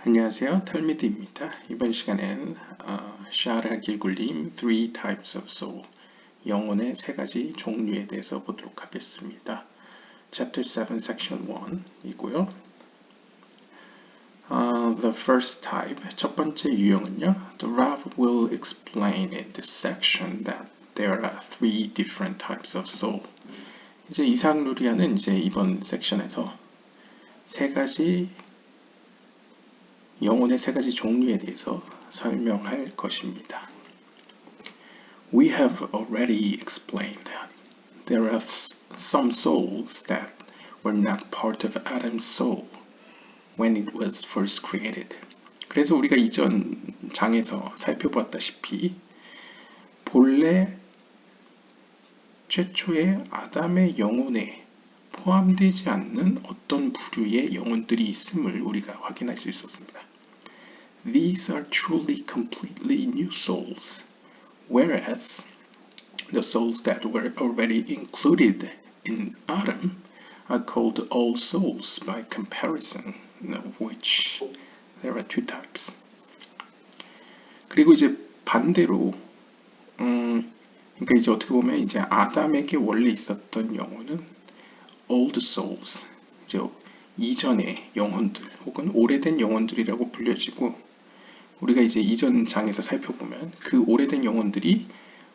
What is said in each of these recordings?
안녕하세요. 텔미드입니다. 이번 시간엔 샤라 길굴림 Three Types of Soul 영혼의 세 가지 종류에 대해서 보도록 하겠습니다. Chapter 7, Section 1이고요. The first type, 첫 번째 유형은요. The Rav will explain in this section that there are three different types of soul. 이제 이삭 루리아는 이제 이번 섹션에서 영혼의 세 가지 종류에 대해서 설명할 것입니다. We have already explained that there are some souls that were not part of Adam's soul when it was first created. 그래서 우리가 이전 장에서 살펴보았다시피 본래 최초의 아담의 영혼에 포함되지 않는 어떤 부류의 영혼들이 있음을 우리가 확인할 수 있었습니다. These are truly completely new souls, whereas the souls that were already included in Adam are called all souls by comparison, of which there are two types. 그리고 이제 반대로 그러니까 이제 어떻게 보면 이제 아담에게 원래 있었던 영혼은 old souls, 이제 이전의 영혼들 혹은 오래된 영혼들이라고 불려지고 우리가 이제 이전 장에서 살펴보면 그 오래된 영혼들이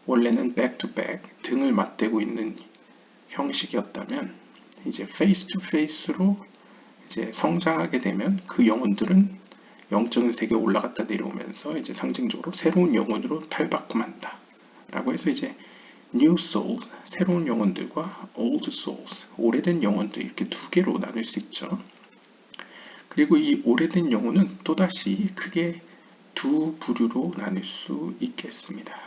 원래는 back to back 등을 맞대고 있는 형식이었다면 이제 face to face로 이제 성장하게 되면 그 영혼들은 영적인 세계에 올라갔다 내려오면서 이제 상징적으로 새로운 영혼으로 탈바꿈한다. 라고 해서 이제 new souls, 새로운 영혼들과 old souls, 오래된 영혼들 이렇게 두 개로 나눌 수 있죠. 그리고 이 오래된 영혼은 또다시 크게 두 부류로 나눌 수 있겠습니다.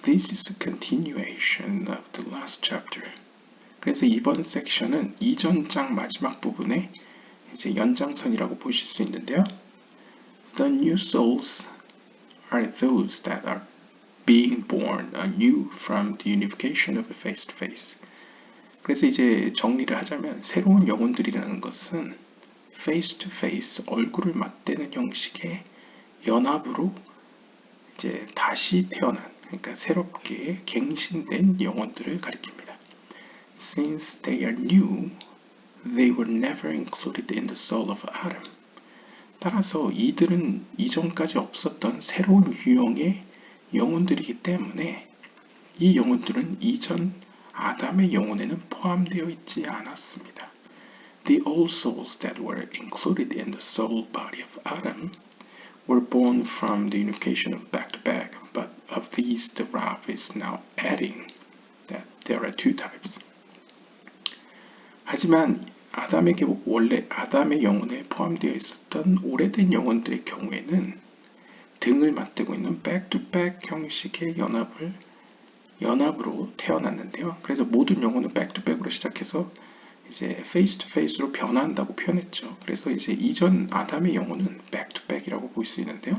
This is a continuation of the last chapter. 그래서 이번 섹션은 이전 장 마지막 부분에 이제 연장선이라고 보실 수 있는데요. The new souls are those that are being born anew from the unification of face to face. 그래서 이제 정리를 하자면 새로운 영혼들이라는 것은 face to face, 얼굴을 맞대는 형식의 연합으로 이제 다시 태어난, 그러니까 새롭게 갱신된 영혼들을 가리킵니다. Since they are new, they were never included in the soul of Adam. 따라서 이들은 이전까지 없었던 새로운 유형의 영혼들이기 때문에 이 영혼들은 이전 아담의 영혼에는 포함되어 있지 않았습니다. The old souls that were included in the soul body of Adam were born from the unification of back to back, but of these the Rav is now adding that there are two types. 하지만 원래 아담의 영혼에 포함되어 있었던 오래된 영혼들의 경우에는 등을 맞대고 있는 back-to-back 형식의 연합으로 태어났는데요. 그래서 모든 영혼은 back-to-back으로 시작해서 이제 face-to-face로 변화한다고 표현했죠. 그래서 이제 이전 아담의 영혼은 back-to-back이라고 볼 수 있는데요.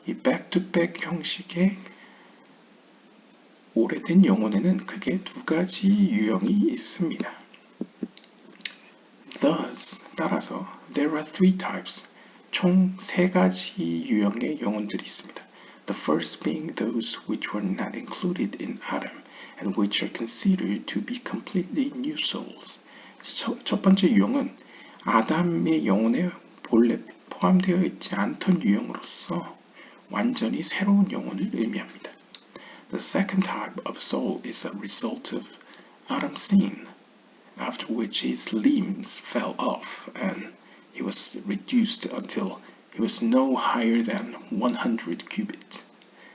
이 back-to-back 형식의 오래된 영혼에는 크게 두 가지 유형이 있습니다. Thus, 따라서 there are three types. 총 세 가지 유형의 영혼들이 있습니다. The first being those which were not included in Adam and which are considered to be completely new souls. 첫 번째 유형은 아담의 영혼에 본래 포함되어 있지 않던 유형으로서 완전히 새로운 영혼을 의미합니다. The second type of soul is a result of Adam's sin, after which his limbs fell off and he was reduced until he was no higher than 100 cubits.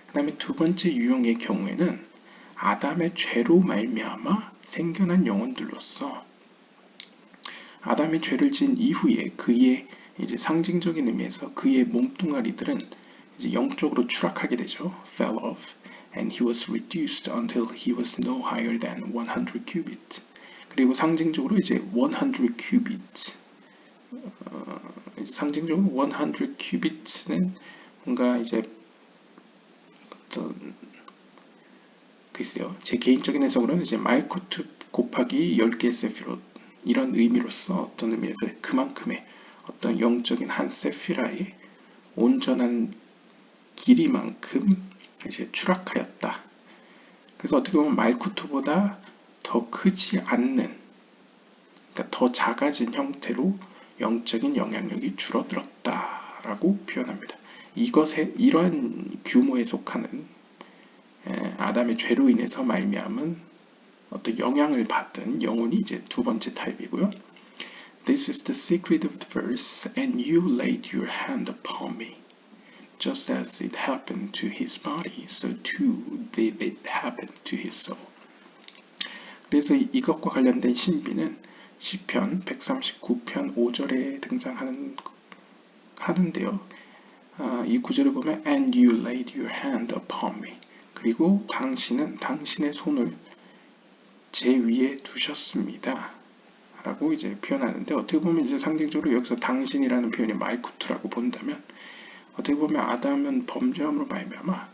그 다음에 두 번째 유형의 경우에는 아담의 죄로 말미암아 생겨난 영혼들로서 아담의 죄를 진 이후에 그의 이제 상징적인 의미에서 그의 몸뚱아리들은 이제 영적으로 추락하게 되죠. fell off and he was reduced until he was no higher than 100 cubits. 그리고 상징적으로 이제 100 cubits 상징적으로 100 cubits는 뭔가 이제 어떤 글쎄요. 제 개인적인 해석으로는 이제 말쿠트 곱하기 10개의 세피롯 이런 의미로서 어떤 의미에서 그만큼의 어떤 영적인 한 세피라의 온전한 길이만큼 이제 추락하였다. 그래서 어떻게 보면 말쿠토보다 더 크지 않는, 그러니까 더 작아진 형태로 영적인 영향력이 줄어들었다라고 표현합니다. 이것에 이러한 규모에 속하는 아담의 죄로 인해서 말미암은 어떤 영향을 받은 영혼이 이제 두 번째 타입이고요. This is the secret of the verse, and you laid your hand upon me. Just as it happened to his body, so too did it happen to his soul. 그래서 이것과 관련된 신비는 시편 139편 5절에 등장하는데요. 이 구절을 보면 And you laid your hand upon me. 그리고 당신은 당신의 손을 제 위에 두셨습니다. 라고 이제 표현하는데, 어떻게 보면 이제 상징적으로 여기서 당신이라는 표현이 말쿠트라고 본다면, 어떻게 보면 아담은 범죄함으로 말미암아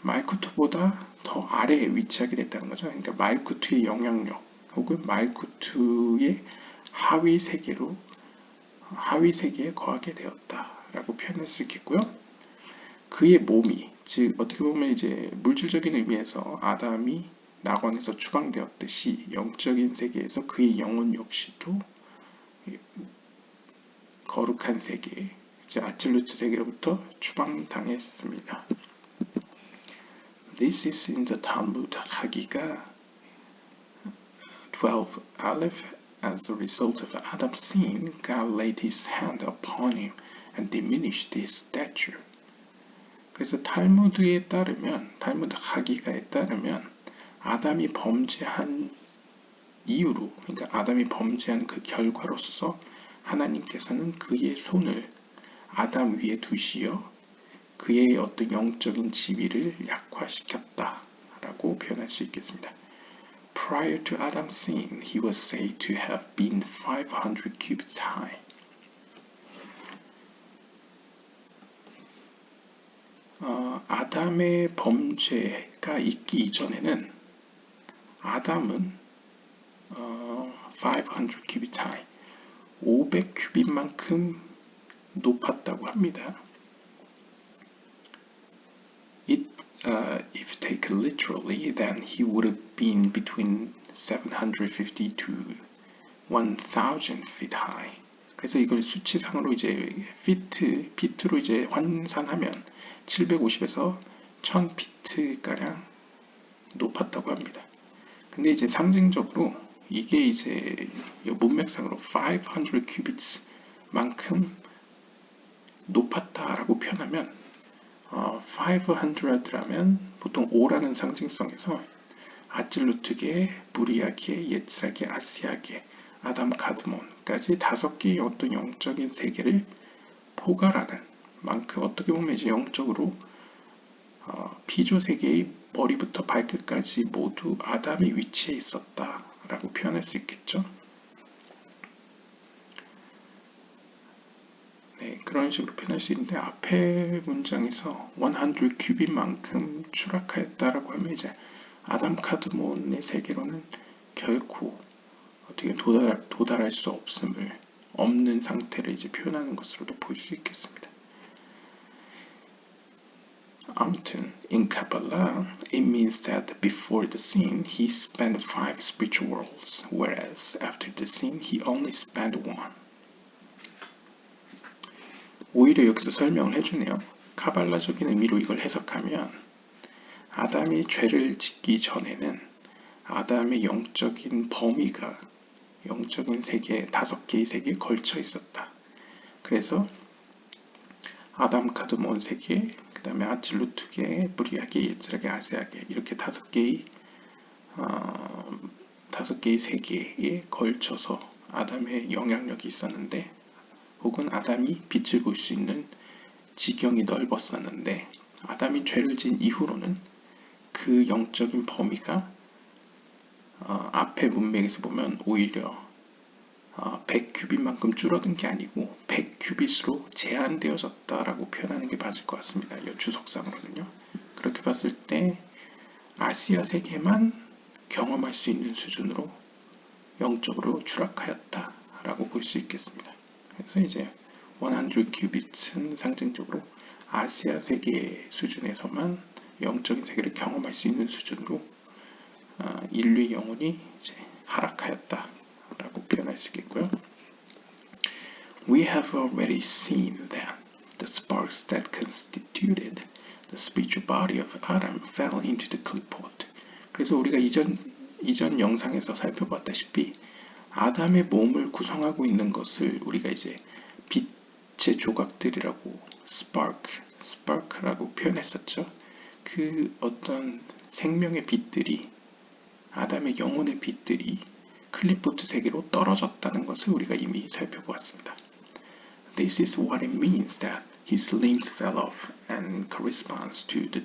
말쿠트보다 더 아래에 위치하게 됐다는 거죠. 그러니까 말쿠트의 영향력 혹은 말쿠트의 하위 세계에 거하게 되었다라고 표현할 수 있겠고요. 그의 몸이, 즉 어떻게 보면 이제 물질적인 의미에서 아담이 낙원에서 추방되었듯이 영적인 세계에서 그의 영혼 역시도 거룩한 세계, 아칠루트 세계로부터 추방당했습니다. This is in the Talmud 하기가 12 Aleph. As a result of Adam's sin, God laid his hand upon him and diminished his stature. 그래서 탈무드에 따르면, 탈무드 하기가에 따르면 아담이 범죄한 이유로, 그러니까 아담이 범죄한 그 결과로서 하나님께서는 그의 손을 아담 위에 두시어 그의 어떤 영적인 지위를 약화시켰다라고 표현할 수 있겠습니다. Prior to Adam's sin, he was said to have been 500 cubits high. 아담의 범죄가 있기 이전에는 아담은 500 cubits high, 500 큐빗만큼 높았다고 합니다. If taken literally, then he would have been between 750 to 1000 feet high. 그래서 이걸 수치상으로 이제 피트로 이제 환산하면 750에서 1000피트가량 높았다고 합니다. 근데 이제 상징적으로 이게 이제 문맥상으로 500 cubits만큼 높았다라고 표현하면 500라면 보통 5라는 상징성에서 아찔루트계, 무리아계, 예츠라계, 아시아계, 아담 카드몬까지 5개의 어떤 영적인 세계를 포괄하는 만큼, 어떻게 보면 이제 영적으로 피조 세계의 머리부터 발끝까지 모두 아담이 위치해 있었다라고 표현할 수 있겠죠. 네, 그런 식으로 표현할 수 있는데, 앞에 문장에서 100 큐빗만큼 추락하였다라고 하면 이제 아담 카드몬의 세계로는 결코 어떻게 도달할 수 없는 상태를 이제 표현하는 것으로도 볼 수 있겠습니다. 아무튼 in Kabbalah, it means that before the sin, he spent 5 spiritual worlds, whereas after the sin, he only spent 1. 오히려 여기서 설명을 해주네요. 카발라적인 의미로 이걸 해석하면 아담이 죄를 짓기 전에는 아담의 영적인 범위가 영적인 세계 5개의 세계에 걸쳐 있었다. 그래서 아담 카드몬 세계, 그 다음에 아칠루트계, 무리아계, 예츠라계, 아세아계 이렇게 5개의 세계에 걸쳐서 아담의 영향력이 있었는데, 혹은 아담이 빛을 볼 수 있는 지경이 넓었었는데, 아담이 죄를 지은 이후로는 그 영적인 범위가 앞에 문맥에서 보면 오히려 100큐빗만큼 줄어든 게 아니고 100큐빗으로 제한되어졌다라고 표현하는 게 맞을 것 같습니다. 이 주석상으로는요. 그렇게 봤을 때 아시아 세계만 경험할 수 있는 수준으로 영적으로 추락하였다라고 볼 수 있겠습니다. 그래서 이제 100 큐빗은 상징적으로 아시아 세계 수준에서만 영적인 세계를 경험할 수 있는 수준으로 인류의 영혼이 이제 하락하였다라고 표현할 수 있겠고요. We have already seen that the sparks that constituted the spiritual body of Adam fell into the clay pot. 그래서 우리가 이전 영상에서 살펴봤다시피 아담의 몸을 구성하고 있는 것을 우리가 이제 빛의 조각들이라고 spark라고 표현했었죠. 그 어떤 생명의 빛들이 아담의 영혼의 빛들이 클리포트 세계로 떨어졌다는 것을 우리가 이미 살펴보았습니다. This is what it means that his limbs fell off and corresponds to the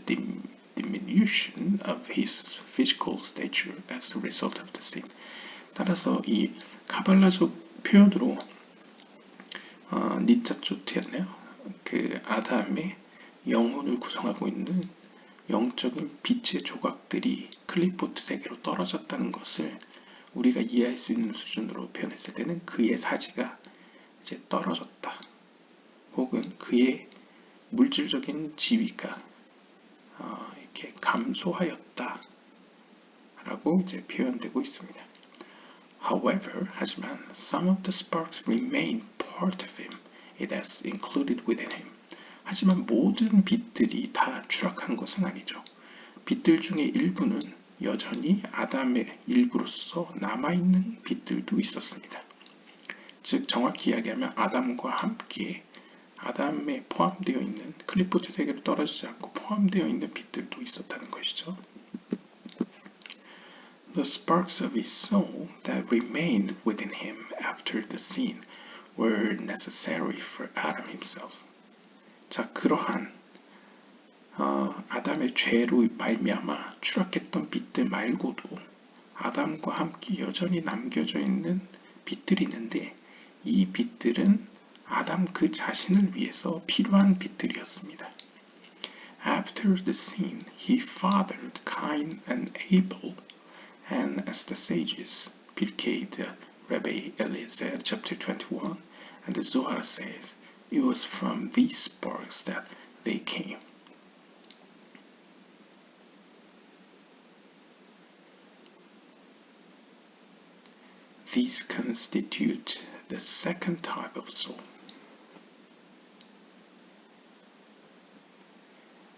diminution of his physical stature as a result of the sin. 따라서 이 카발라적 표현으로 니차초트였네요. 그 아담의 영혼을 구성하고 있는 영적인 빛의 조각들이 클리포트 세계로 떨어졌다는 것을 우리가 이해할 수 있는 수준으로 표현했을 때는 그의 사지가 이제 떨어졌다. 혹은 그의 물질적인 지위가 이렇게 감소하였다. 라고 이제 표현되고 있습니다. However, 하지만 some of the sparks remain part of him. It has included within him. 하지만 모든 빛들이 다 추락한 것은 아니죠. 빛들 중에 일부는 여전히 아담의 일부로서 남아있는 빛들도 있었습니다. 즉 정확히 이야기하면 아담과 함께 아담에 포함되어 있는 클리포트 세계로 떨어지지 않고 포함되어 있는 빛들도 있었다는 것이죠. The sparks of his soul that remained within him after the sin were necessary for Adam himself. 자, 그러한 아담의 죄로 말미암아 추락했던 빛들 말고도 아담과 함께 여전히 남겨져 있는 빛들이 있는데 이 빛들은 아담 그 자신을 위해서 필요한 빛들이었습니다. After the sin, he fathered Cain and Abel, and as the sages, Pirkei de Rabbi Eliezer, chapter 21, and the Zohar says, it was from these sparks that they came. These constitute the second type of soul.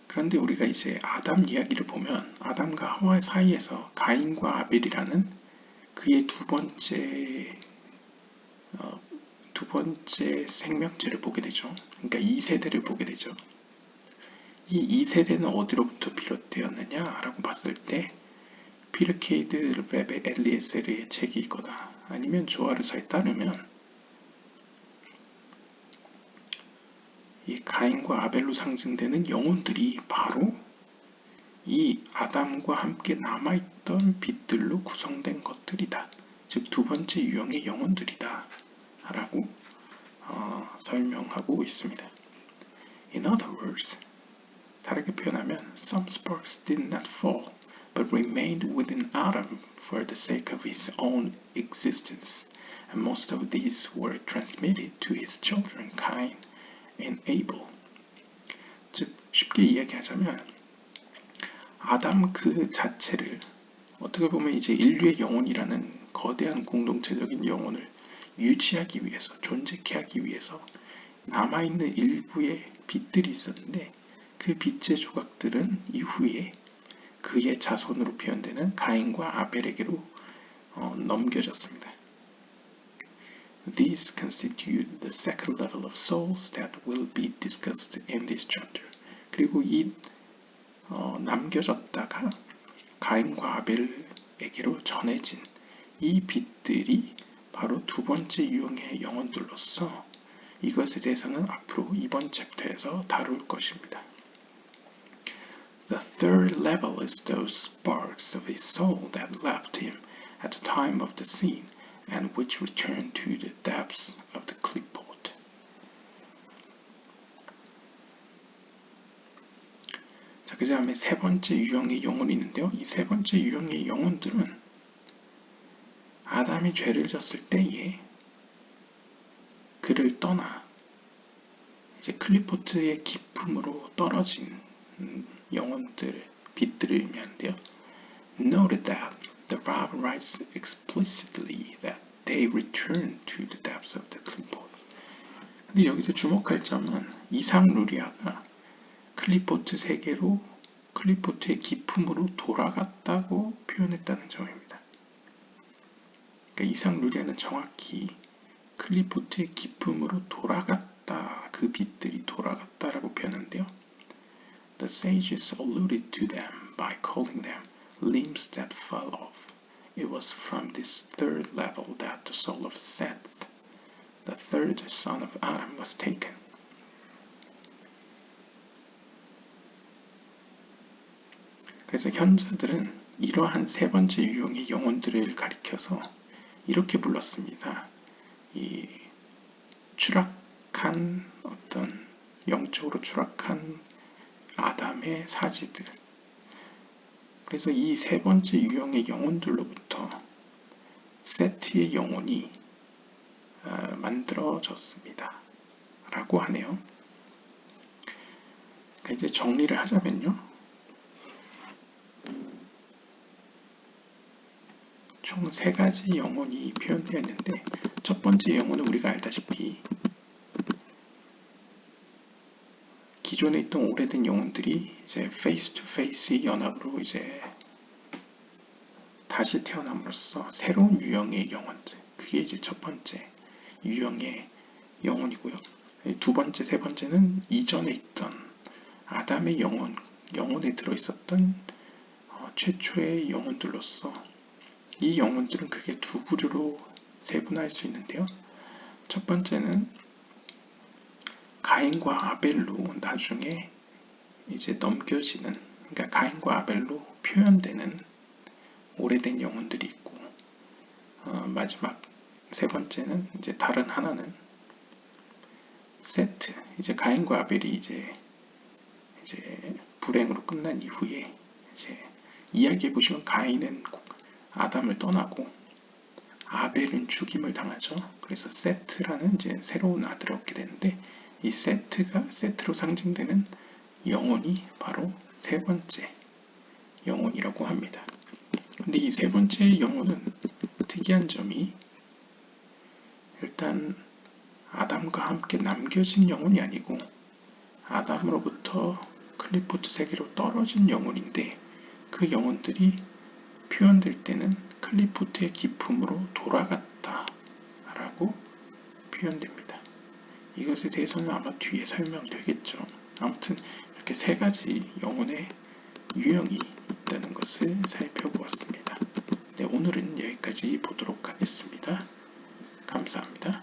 그런데 우리가 이제 아담 이야기를 보면 아담과 하와 사이에서 가인과 아벨이라는 그의 두 번째 생명체를 보게 되죠. 그러니까 2세대를 보게 되죠. 이 2세대는 어디로부터 비롯되었느냐라고 봤을 때 피르케이드 레베 엘리에세르의 책이 있거나 아니면 조아르서에 따르면 이 가인과 아벨로 상징되는 영혼들이 바로 이 아담과 함께 남아있던 빛들로 구성된 것들이다. 즉 두 번째 유형의 영혼들이다. 라고 설명하고 있습니다. In other words, 다르게 표현하면 some sparks did not fall, but remained within Adam for the sake of his own existence, and most of these were transmitted to his children Cain and Abel. 즉 쉽게 이야기하자면 아담 그 자체를 어떻게 보면 이제 인류의 영혼이라는 거대한 공동체적인 영혼을 유지하기 위해서 존재케 하기 위해서 남아있는 일부의 빛들이 있었는데 그 빛의 조각들은 이후에 그의 자손으로 표현되는 가인과 아벨에게로 넘겨졌습니다. These constitute the second level of souls that will be discussed in this chapter. 그리고 이 남겨졌다가 가인과 아벨에게로 전해진 이 빛들이 바로 두 번째 유형의 영혼들로서 이것에 대해서는 앞으로 이번 챕터에서 다룰 것입니다. The third level is those sparks of his soul that left him at the time of the sin and which returned to the depths of the clipboard. 자, 그 다음에 세 번째 유형의 영혼이 있는데요. 이 세 번째 유형의 영혼들은 아담이 죄를 졌을 때에 그를 떠나 이제 클리포트의 기품으로 떨어진 영혼들, 빛들을 의미하는데요. Note that the verb writes explicitly that they return to the depths of the clipboard. 근데 여기서 주목할 점은 이상 루리아가 클리포트 세계로 클리포트의 기품으로 돌아갔다고 표현했다는 점입니다. 그러니까 이상 루리아는 정확히 클리포트의 기품으로 돌아갔다, 그 빛들이 돌아갔다라고 표현하는데요. The sages alluded to them by calling them limbs that fell off. It was from this third level that the soul of Seth, the third son of Adam, was taken. 그래서 현자들은 이러한 세 번째 유형의 영혼들을 가리켜서 이렇게 불렀습니다. 이 추락한 어떤 영적으로 추락한 아담의 사지들. 그래서 이 세 번째 유형의 영혼들로부터 세트의 영혼이 만들어졌습니다. 라고 하네요. 이제 정리를 하자면요. 총 세 가지 영혼이 표현되어 있는데 첫 번째 영혼은 우리가 알다시피 기존에 있던 오래된 영혼들이 이제 페이스 투 페이스의 연합으로 이제 다시 태어남으로써 새로운 유형의 영혼들, 그게 이제 첫 번째 유형의 영혼이고요. 두 번째, 세 번째는 이전에 있던 아담의 영혼에 들어있었던 최초의 영혼들로서 이 영혼들은 크게 두 부류로 세분화할 수 있는데요. 첫 번째는 가인과 아벨로 나중에 이제 넘겨지는, 그러니까 가인과 아벨로 표현되는 오래된 영혼들이 있고, 마지막 세 번째는 이제 다른 하나는 세트, 이제 가인과 아벨이 이제 불행으로 끝난 이후에 이제 이야기해 보시면 가인은 아담을 떠나고 아벨은 죽임을 당하죠. 그래서 세트라는 이제 새로운 아들을 얻게 되는데 이 세트로 상징되는 영혼이 바로 세 번째 영혼이라고 합니다. 근데 이 세 번째 영혼은 특이한 점이 일단 아담과 함께 남겨진 영혼이 아니고 아담으로부터 클리포트 세계로 떨어진 영혼인데 그 영혼들이 표현될 때는 클리포트의 기품으로 돌아갔다 라고 표현됩니다. 이것에 대해서는 아마 뒤에 설명되겠죠. 아무튼 이렇게 세 가지 영혼의 유형이 있다는 것을 살펴보았습니다. 네, 오늘은 여기까지 보도록 하겠습니다. 감사합니다.